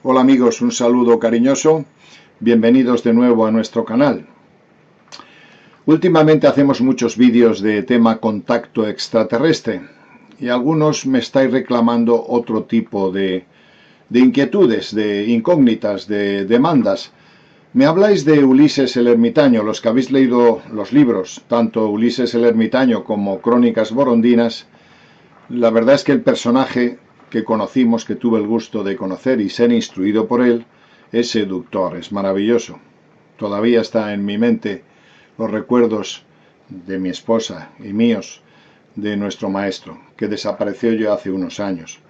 Hola amigos, un saludo cariñoso, bienvenidos de nuevo a nuestro canal. Últimamente hacemos muchos vídeos de tema contacto extraterrestre y algunos me estáis reclamando otro tipo de inquietudes, de incógnitas, de demandas. Me habláis de Ulises el Ermitaño, los que habéis leído los libros, tanto Ulises el Ermitaño como Crónicas Borondinas. La verdad es que el personaje que conocimos, que tuve el gusto de conocer y ser instruido por él, es seductor, es maravilloso. Todavía está en mi mente los recuerdos de mi esposa y míos, de nuestro maestro, que desapareció ya hace unos años.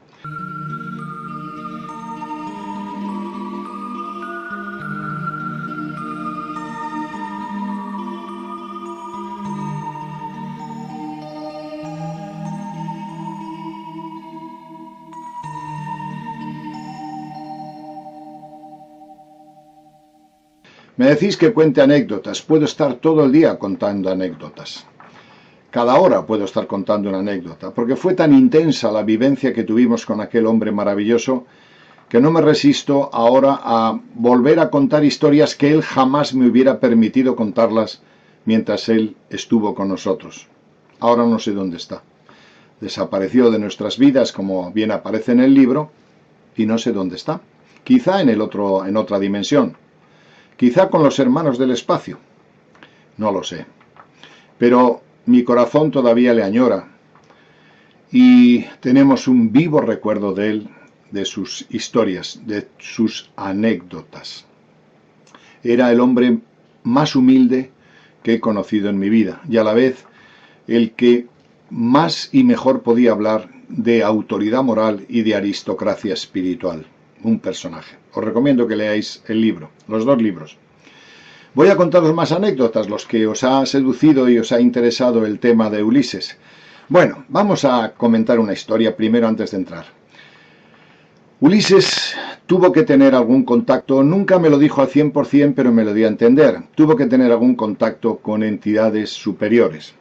Me decís que cuente anécdotas. Puedo estar todo el día contando anécdotas. Cada hora puedo estar contando una anécdota, porque fue tan intensa la vivencia que tuvimos con aquel hombre maravilloso que no me resisto ahora a volver a contar historias que él jamás me hubiera permitido contarlas mientras él estuvo con nosotros. Ahora no sé dónde está. Desapareció de nuestras vidas, como bien aparece en el libro, y no sé dónde está. Quizá en otra dimensión. Quizá con los hermanos del espacio. No lo sé. Pero mi corazón todavía le añora. Y tenemos un vivo recuerdo de él, de sus historias, de sus anécdotas. Era el hombre más humilde que he conocido en mi vida y a la vez el que más y mejor podía hablar de autoridad moral y de aristocracia espiritual. Un personaje. Os recomiendo que leáis el libro, los dos libros. Voy a contaros más anécdotas, los que os ha seducido y os ha interesado el tema de Ulises. Bueno, vamos a comentar una historia primero antes de entrar. Ulises tuvo que tener algún contacto, nunca me lo dijo al 100%, pero me lo dio a entender. Tuvo que tener algún contacto con entidades superiores.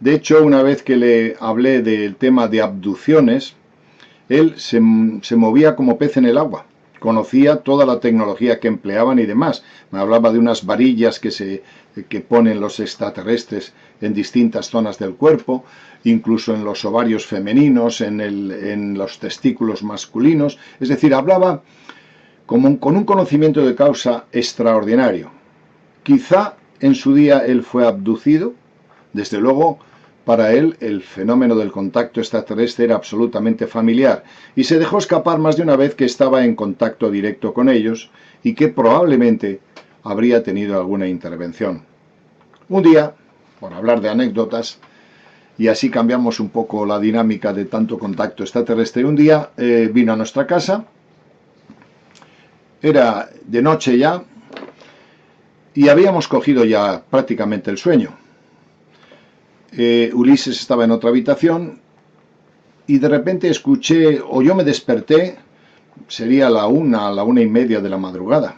De hecho, una vez que le hablé del tema de abducciones, él se movía como pez en el agua. Conocía toda la tecnología que empleaban y demás. Me hablaba de unas varillas que ponen los extraterrestres en distintas zonas del cuerpo, incluso en los ovarios femeninos, en los testículos masculinos. Es decir, hablaba con un conocimiento de causa extraordinario. Quizá en su día él fue abducido. Desde luego, para él el fenómeno del contacto extraterrestre era absolutamente familiar y se dejó escapar más de una vez que estaba en contacto directo con ellos y que probablemente habría tenido alguna intervención. Un día, por hablar de anécdotas, y así cambiamos un poco la dinámica de tanto contacto extraterrestre, un día vino a nuestra casa, era de noche ya, y habíamos cogido ya prácticamente el sueño. Ulises estaba en otra habitación y de repente escuché, o yo me desperté, sería la una y media de la madrugada.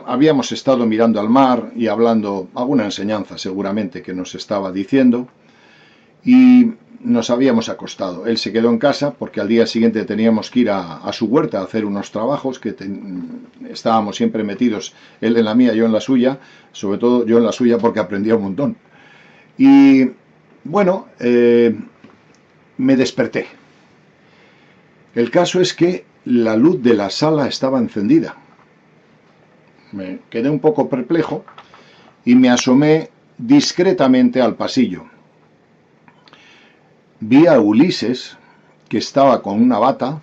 Habíamos estado mirando al mar y hablando, alguna enseñanza seguramente que nos estaba diciendo, y nos habíamos acostado. Él se quedó en casa porque al día siguiente teníamos que ir a su huerta a hacer unos trabajos que estábamos siempre metidos, él en la mía, yo en la suya, sobre todo yo en la suya porque aprendía un montón. Y bueno, me desperté. El caso es que la luz de la sala estaba encendida. Me quedé un poco perplejo y me asomé discretamente al pasillo. Vi a Ulises, que estaba con una bata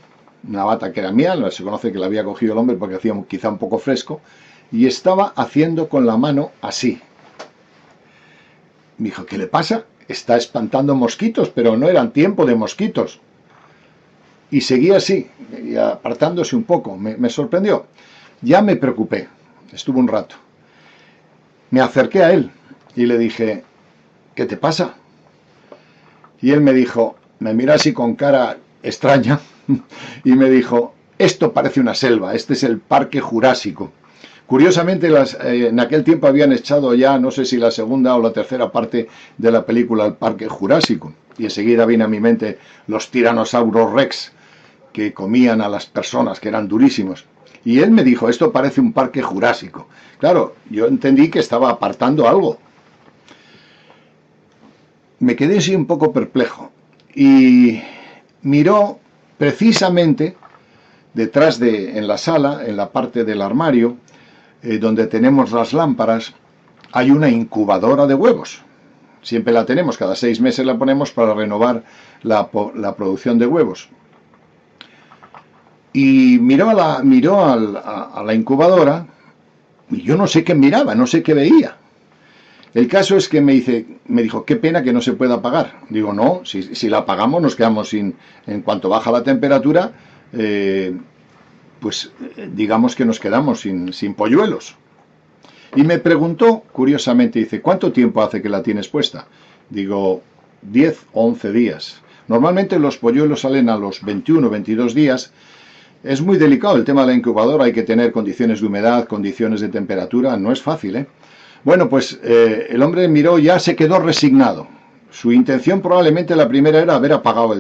que era mía, se conoce que la había cogido el hombre porque hacía quizá un poco fresco, y estaba haciendo con la mano así. Me dijo, ¿qué le pasa? Está espantando mosquitos, pero no eran tiempo de mosquitos. Y seguía así, y apartándose un poco. Me sorprendió. Ya me preocupé. Estuve un rato. Me acerqué a él y le dije, ¿qué te pasa? Y él me dijo, me miró así con cara extraña, y me dijo, esto parece una selva, este es el Parque Jurásico. Curiosamente, en aquel tiempo habían echado ya, no sé si la segunda o la tercera parte de la película El Parque Jurásico. Y enseguida vino a mi mente los Tiranosaurus Rex. que comían a las personas, que eran durísimos. Y él me dijo, esto parece un parque jurásico. Claro, yo entendí que estaba apartando algo. Me quedé así un poco perplejo. Y miró precisamente detrás en la sala, en la parte del armario, donde tenemos las lámparas, hay una incubadora de huevos. Siempre la tenemos, cada 6 meses la ponemos para renovar la producción de huevos. Y miró a la incubadora, y yo no sé qué miraba, no sé qué veía. El caso es que me dijo, qué pena que no se pueda apagar. Digo, no, si la apagamos nos quedamos sin, en cuanto baja la temperatura, digamos que nos quedamos sin polluelos. Y me preguntó, curiosamente, dice, ¿cuánto tiempo hace que la tienes puesta? Digo, 10 o 11 días. Normalmente los polluelos salen a los 21 o 22 días. Es muy delicado el tema de la incubadora, hay que tener condiciones de humedad, condiciones de temperatura, no es fácil, ¿eh? Bueno, pues el hombre miró, ya se quedó resignado. Su intención probablemente la primera era haber apagado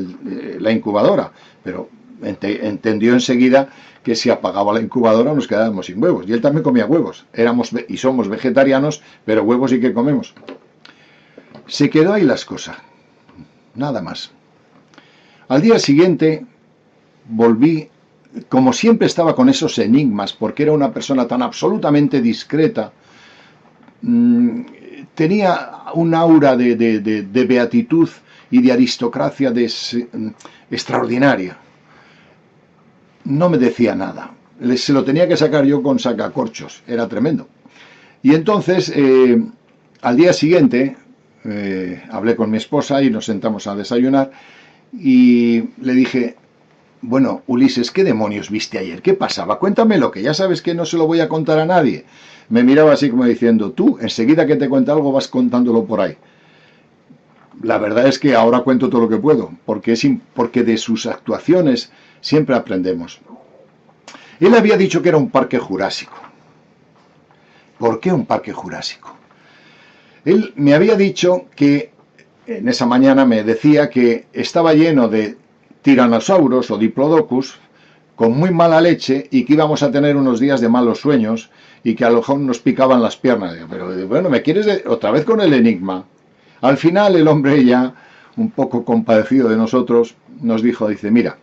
la incubadora, pero entendió enseguida que si apagaba la incubadora nos quedábamos sin huevos. Y él también comía huevos. Éramos y somos vegetarianos, pero huevos sí que comemos. Se quedó ahí las cosas. Nada más. Al día siguiente volví, como siempre estaba con esos enigmas, porque era una persona tan absolutamente discreta, tenía un aura de beatitud y de aristocracia extraordinaria. No me decía nada. Se lo tenía que sacar yo con sacacorchos. Era tremendo. Y entonces, al día siguiente, hablé con mi esposa y nos sentamos a desayunar y le dije, bueno, Ulises, ¿qué demonios viste ayer? ¿Qué pasaba? Cuéntamelo, que ya sabes que no se lo voy a contar a nadie. Me miraba así como diciendo, tú, enseguida que te cuenta algo vas contándolo por ahí. La verdad es que ahora cuento todo lo que puedo, porque de sus actuaciones siempre aprendemos. Él había dicho que era un parque jurásico. ¿Por qué un parque jurásico? Él me había dicho que, en esa mañana me decía que estaba lleno de tiranosaurus o diplodocus con muy mala leche y que íbamos a tener unos días de malos sueños y que a lo mejor nos picaban las piernas. Pero bueno, ¿me quieres otra vez con el enigma? Al final el hombre, ya un poco compadecido de nosotros, nos dijo, dice, mira,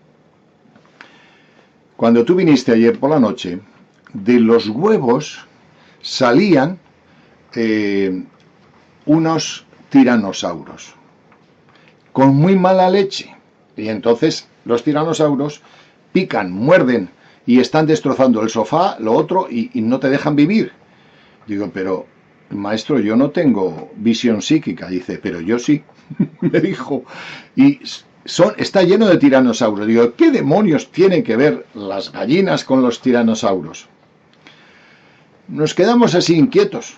cuando tú viniste ayer por la noche, de los huevos salían unos tiranosaurios con muy mala leche. Y entonces los tiranosaurios pican, muerden y están destrozando el sofá, lo otro, y no te dejan vivir. Digo, pero maestro, yo no tengo visión psíquica. Dice, pero yo sí, me dijo. Y está lleno de tiranosaurios. Digo, ¿qué demonios tienen que ver las gallinas con los tiranosaurios? Nos quedamos así inquietos.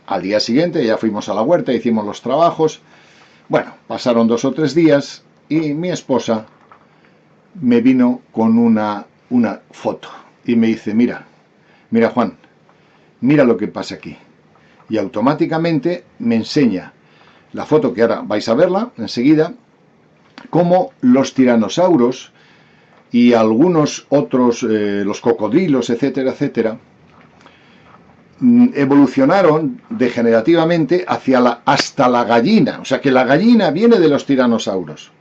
Al día siguiente ya fuimos a la huerta, hicimos los trabajos. Bueno, pasaron 2 o 3 días y mi esposa me vino con una foto y me dice, mira Juan, mira lo que pasa aquí. Y automáticamente me enseña la foto, que ahora vais a verla enseguida, cómo los tiranosaurios y algunos otros, los cocodrilos, etcétera, etcétera, evolucionaron degenerativamente hasta la gallina. O sea que la gallina viene de los tiranosaurios.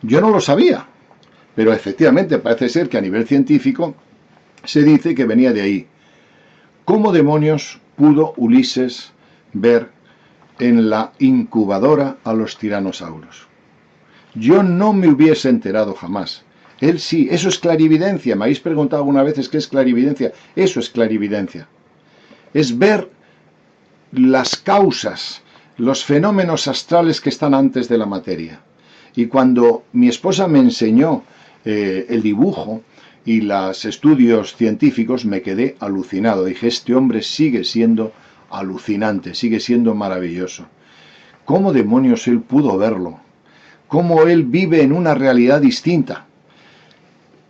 Yo no lo sabía, pero efectivamente parece ser que a nivel científico se dice que venía de ahí. ¿Cómo demonios pudo Ulises ver en la incubadora a los tiranosaurios? Yo no me hubiese enterado jamás. Él sí, eso es clarividencia. Me habéis preguntado algunas veces qué es clarividencia. Eso es clarividencia. Es ver las causas, los fenómenos astrales que están antes de la materia. Y cuando mi esposa me enseñó el dibujo y los estudios científicos, me quedé alucinado. Dije, este hombre sigue siendo alucinante, sigue siendo maravilloso. ¿Cómo demonios él pudo verlo? ¿Cómo él vive en una realidad distinta?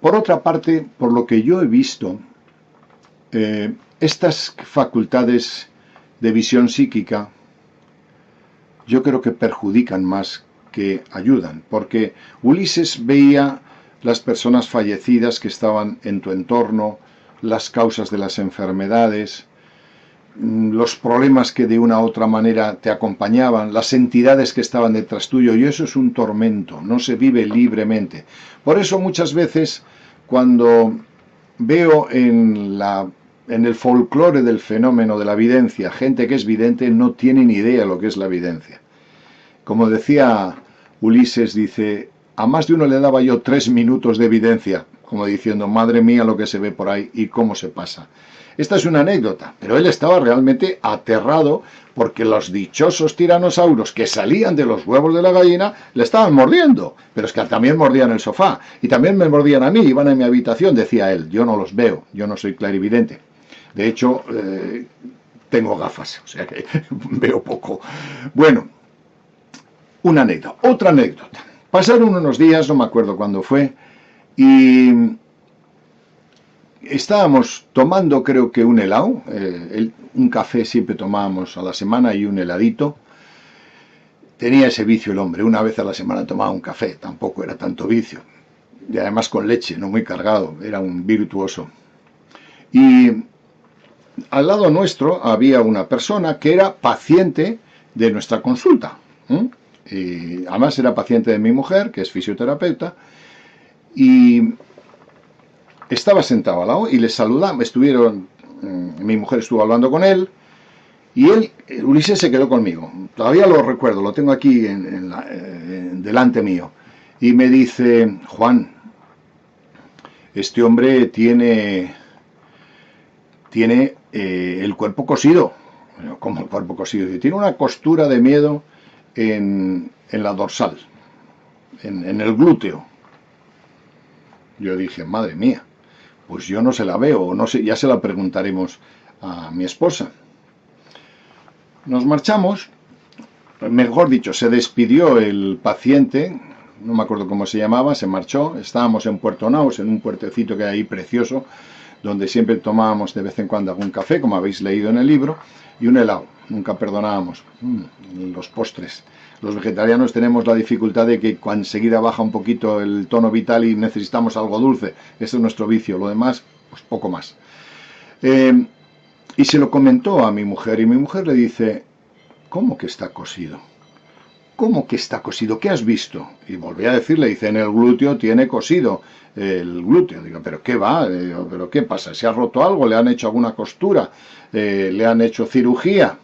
Por otra parte, por lo que yo he visto, estas facultades de visión psíquica yo creo que perjudican más que ayudan, porque Ulises veía las personas fallecidas que estaban en tu entorno, las causas de las enfermedades, los problemas que de una u otra manera te acompañaban, las entidades que estaban detrás tuyo, y eso es un tormento, no se vive libremente. Por eso muchas veces cuando veo en el folclore del fenómeno de la videncia, gente que es vidente no tiene ni idea de lo que es la videncia. Como decía Ulises, dice, a más de uno le daba yo 3 minutos de evidencia, como diciendo, madre mía lo que se ve por ahí y cómo se pasa. Esta es una anécdota, pero él estaba realmente aterrado porque los dichosos tiranosauros que salían de los huevos de la gallina le estaban mordiendo, pero es que también mordían el sofá y también me mordían a mí, iban a mi habitación, decía él, yo no los veo, yo no soy clarividente. De hecho, tengo gafas, o sea que veo poco. Bueno, una anécdota, otra anécdota. Pasaron unos días, no me acuerdo cuándo fue, y estábamos tomando creo que un helado, un café siempre tomábamos a la semana y un heladito. Tenía ese vicio el hombre, una vez a la semana tomaba un café, tampoco era tanto vicio. Y además con leche, no muy cargado, era un virtuoso. Y al lado nuestro había una persona que era paciente de nuestra consulta. Y además era paciente de mi mujer, que es fisioterapeuta, y estaba sentado al lado y le saludamos, mi mujer estuvo hablando con él, y Ulises se quedó conmigo. Todavía lo recuerdo, lo tengo aquí delante mío. Y me dice, Juan, este hombre tiene el cuerpo cosido. ¿Cómo el cuerpo cosido? Tiene una costura de miedo en la dorsal, en el glúteo. Yo dije, madre mía, pues yo no se la veo, no sé, ya se la preguntaremos a mi esposa. Nos marchamos, mejor dicho, se despidió el paciente, no me acuerdo cómo se llamaba, se marchó, estábamos en Puerto Naos, en un puertecito que hay ahí precioso, donde siempre tomábamos de vez en cuando algún café, como habéis leído en el libro, y un helado, nunca perdonábamos, los postres. Los vegetarianos tenemos la dificultad de que enseguida baja un poquito el tono vital y necesitamos algo dulce, ese es nuestro vicio, lo demás, pues poco más. Y se lo comentó a mi mujer, y mi mujer le dice, ¿cómo que está cosido? ¿Cómo que está cosido? ¿Qué has visto? Y volví a decirle, dice, en el glúteo tiene cosido el glúteo. Digo, ¿pero qué va? Digo, ¿pero qué pasa? ¿Se ha roto algo? ¿Le han hecho alguna costura? ¿Le han hecho cirugía?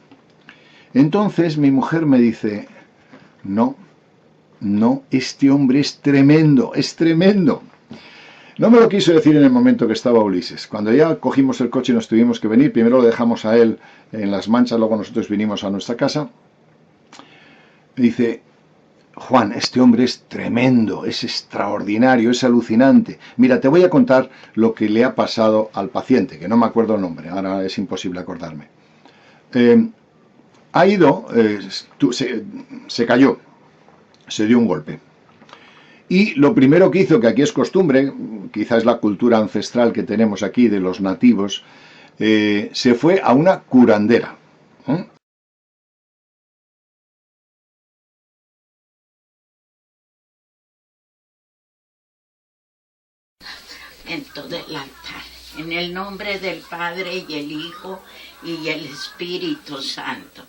Entonces mi mujer me dice, no, este hombre es tremendo, es tremendo. No me lo quiso decir en el momento que estaba Ulises. Cuando ya cogimos el coche y nos tuvimos que venir, primero lo dejamos a él en Las Manchas, luego nosotros vinimos a nuestra casa. Me dice, Juan, este hombre es tremendo, es extraordinario, es alucinante. Mira, te voy a contar lo que le ha pasado al paciente, que no me acuerdo el nombre, ahora es imposible acordarme. Se cayó, se dio un golpe. Y lo primero que hizo, que aquí es costumbre, quizás es la cultura ancestral que tenemos aquí de los nativos, se fue a una curandera. En todo el altar, en el nombre del Padre y el Hijo y el Espíritu Santo.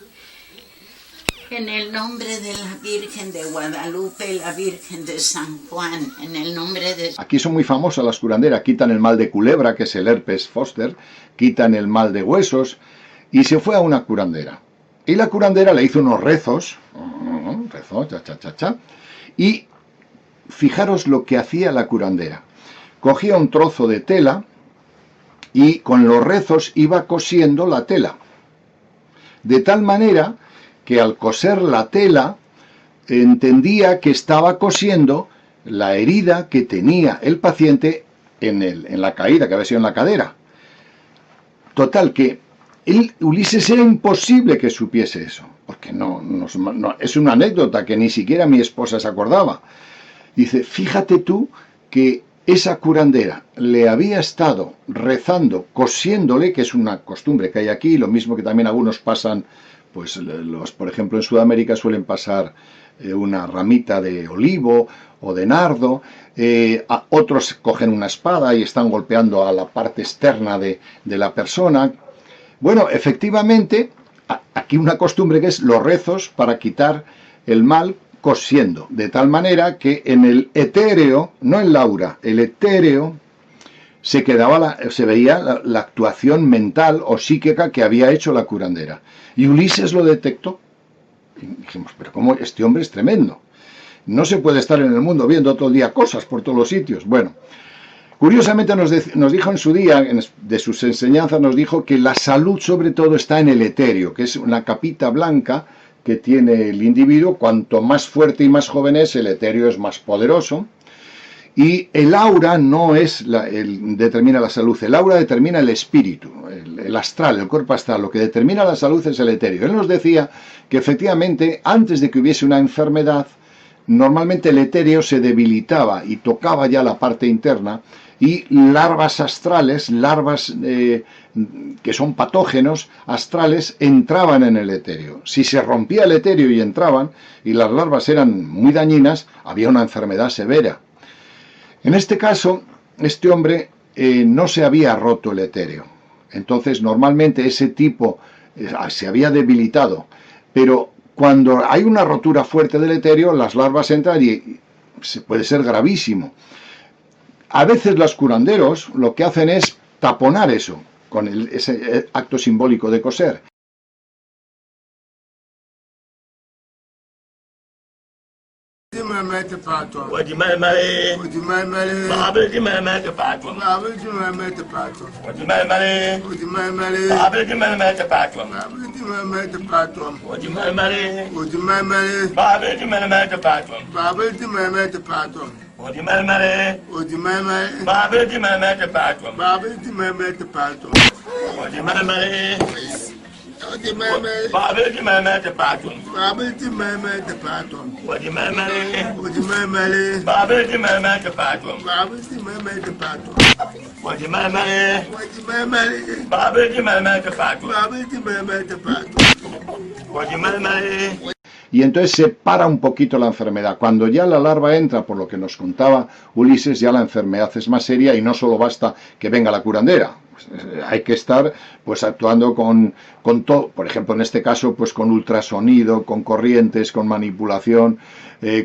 En el nombre de la Virgen de Guadalupe, la Virgen de San Juan, en el nombre de... Aquí son muy famosas las curanderas, quitan el mal de culebra, que es el herpes zóster, quitan el mal de huesos, y se fue a una curandera. Y la curandera le hizo unos rezos, rezó, y fijaros lo que hacía la curandera. Cogía un trozo de tela y con los rezos iba cosiendo la tela. de tal manera que al coser la tela entendía que estaba cosiendo la herida que tenía el paciente en la caída, que había sido en la cadera. Total, que Ulises era imposible que supiese eso, porque no, es una anécdota que ni siquiera mi esposa se acordaba. Dice, fíjate tú que esa curandera le había estado rezando, cosiéndole, que es una costumbre que hay aquí, lo mismo que también algunos pasan, pues por ejemplo en Sudamérica suelen pasar una ramita de olivo o de nardo, otros cogen una espada y están golpeando a la parte externa de la persona. Bueno, efectivamente, aquí una costumbre que es los rezos para quitar el mal cosiendo, de tal manera que en el etéreo, no en Laura, el etéreo, se veía la actuación mental o psíquica que había hecho la curandera. Y Ulises lo detectó. Y dijimos, pero ¿cómo? Este hombre es tremendo. No se puede estar en el mundo viendo todo el día cosas por todos los sitios. Bueno, curiosamente nos dijo en su día, de sus enseñanzas, nos dijo que la salud sobre todo está en el etéreo, que es una capita blanca que tiene el individuo. Cuanto más fuerte y más joven es, el etéreo es más poderoso. Y el aura no es determina la salud, el aura determina el espíritu, el astral, el cuerpo astral. Lo que determina la salud es el etéreo. Él nos decía que efectivamente antes de que hubiese una enfermedad, normalmente el etéreo se debilitaba y tocaba ya la parte interna, y larvas astrales, larvas que son patógenos astrales, entraban en el etéreo. Si se rompía el etéreo y entraban, y las larvas eran muy dañinas, había una enfermedad severa. En este caso, este hombre no se había roto el etéreo. Entonces, normalmente ese tipo se había debilitado, pero cuando hay una rotura fuerte del etéreo, las larvas entran y puede ser gravísimo. A veces los curanderos lo que hacen es taponar eso con ese acto simbólico de coser. Y entonces se para un poquito la enfermedad. Cuando ya la larva entra, por lo que nos contaba Ulises, ya la enfermedad es más seria y no solo basta que venga la curandera. Hay que estar pues actuando con todo, por ejemplo en este caso pues con ultrasonido, con corrientes, con manipulación,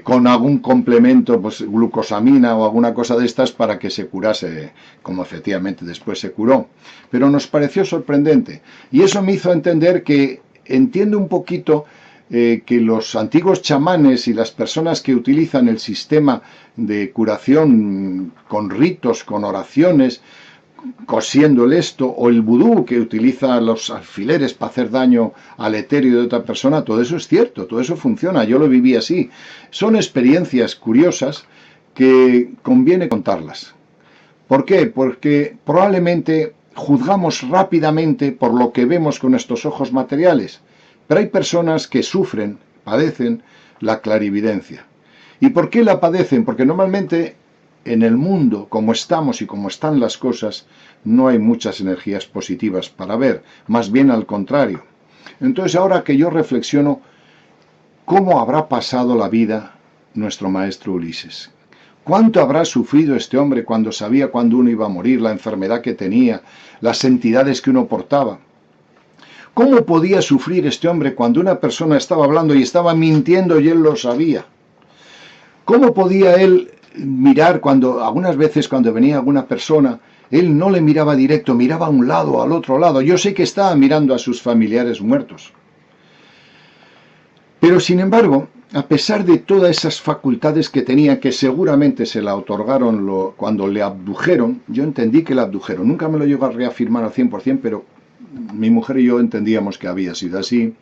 con algún complemento, pues glucosamina o alguna cosa de estas para que se curase, como efectivamente después se curó. Pero nos pareció sorprendente y eso me hizo entender que entiendo un poquito que los antiguos chamanes y las personas que utilizan el sistema de curación con ritos, con oraciones, cosiendo el esto, o el vudú que utiliza los alfileres para hacer daño al etéreo de otra persona, todo eso es cierto, todo eso funciona, yo lo viví así. Son experiencias curiosas que conviene contarlas. ¿Por qué? Porque probablemente juzgamos rápidamente por lo que vemos con nuestros ojos materiales, pero hay personas que sufren, padecen la clarividencia. ¿Y por qué la padecen? Porque normalmente en el mundo, como estamos y como están las cosas, no hay muchas energías positivas para ver, más bien al contrario. Entonces ahora que yo reflexiono, ¿cómo habrá pasado la vida nuestro maestro Ulises? ¿Cuánto habrá sufrido este hombre cuando sabía cuándo uno iba a morir, la enfermedad que tenía, las entidades que uno portaba? ¿Cómo podía sufrir este hombre cuando una persona estaba hablando y estaba mintiendo y él lo sabía? ¿Cómo podía él mirar algunas veces cuando venía alguna persona, él no le miraba directo, miraba a un lado, al otro lado? Yo sé que estaba mirando a sus familiares muertos. Pero sin embargo, a pesar de todas esas facultades que tenía, que seguramente se la otorgaron cuando le abdujeron, yo entendí que le abdujeron. Nunca me lo llego a reafirmar al 100%, pero mi mujer y yo entendíamos que había sido así,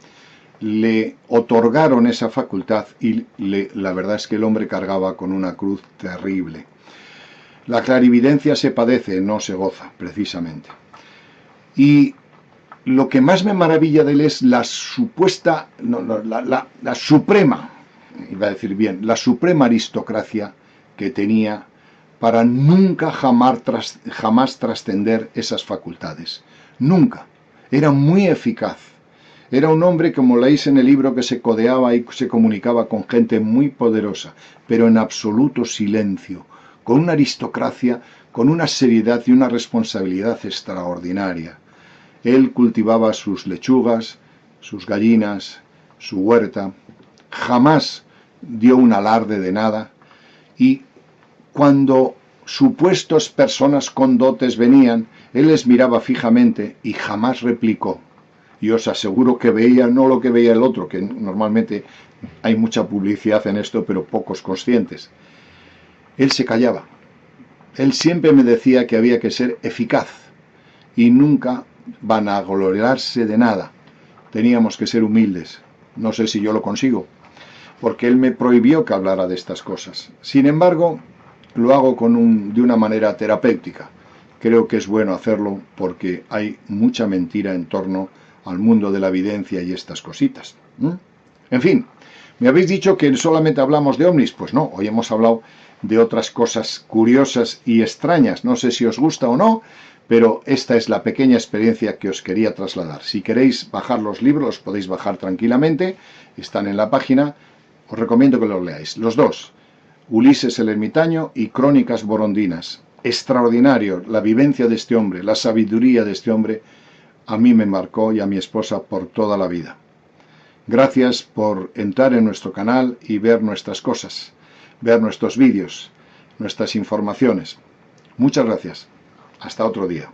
le otorgaron esa facultad y la verdad es que el hombre cargaba con una cruz terrible. La clarividencia se padece, no se goza, precisamente. Y lo que más me maravilla de él es la supuesta, la suprema, iba a decir bien, la suprema aristocracia que tenía para nunca jamás trascender esas facultades. Nunca. Era muy eficaz. Era un hombre, como leéis en el libro, que se codeaba y se comunicaba con gente muy poderosa, pero en absoluto silencio, con una aristocracia, con una seriedad y una responsabilidad extraordinaria. Él cultivaba sus lechugas, sus gallinas, su huerta, jamás dio un alarde de nada, y cuando supuestos personas con dotes venían, él les miraba fijamente y jamás replicó. Y os aseguro que veía no lo que veía el otro, que normalmente hay mucha publicidad en esto, pero pocos conscientes. Él se callaba. Él siempre me decía que había que ser eficaz y nunca vanagloriarse de nada. Teníamos que ser humildes. No sé si yo lo consigo, porque él me prohibió que hablara de estas cosas. Sin embargo, lo hago de una manera terapéutica. Creo que es bueno hacerlo porque hay mucha mentira en torno al mundo de la evidencia y estas cositas. En fin, me habéis dicho que solamente hablamos de ovnis. Pues no, hoy hemos hablado de otras cosas curiosas y extrañas. No sé si os gusta o no, pero esta es la pequeña experiencia que os quería trasladar. Si queréis bajar los libros, los podéis bajar tranquilamente. Están en la página. Os recomiendo que los leáis. Los dos, Ulises el Ermitaño y Crónicas Borondinas. Extraordinario la vivencia de este hombre, la sabiduría de este hombre. A mí me marcó y a mi esposa por toda la vida. Gracias por entrar en nuestro canal y ver nuestras cosas, ver nuestros vídeos, nuestras informaciones. Muchas gracias. Hasta otro día.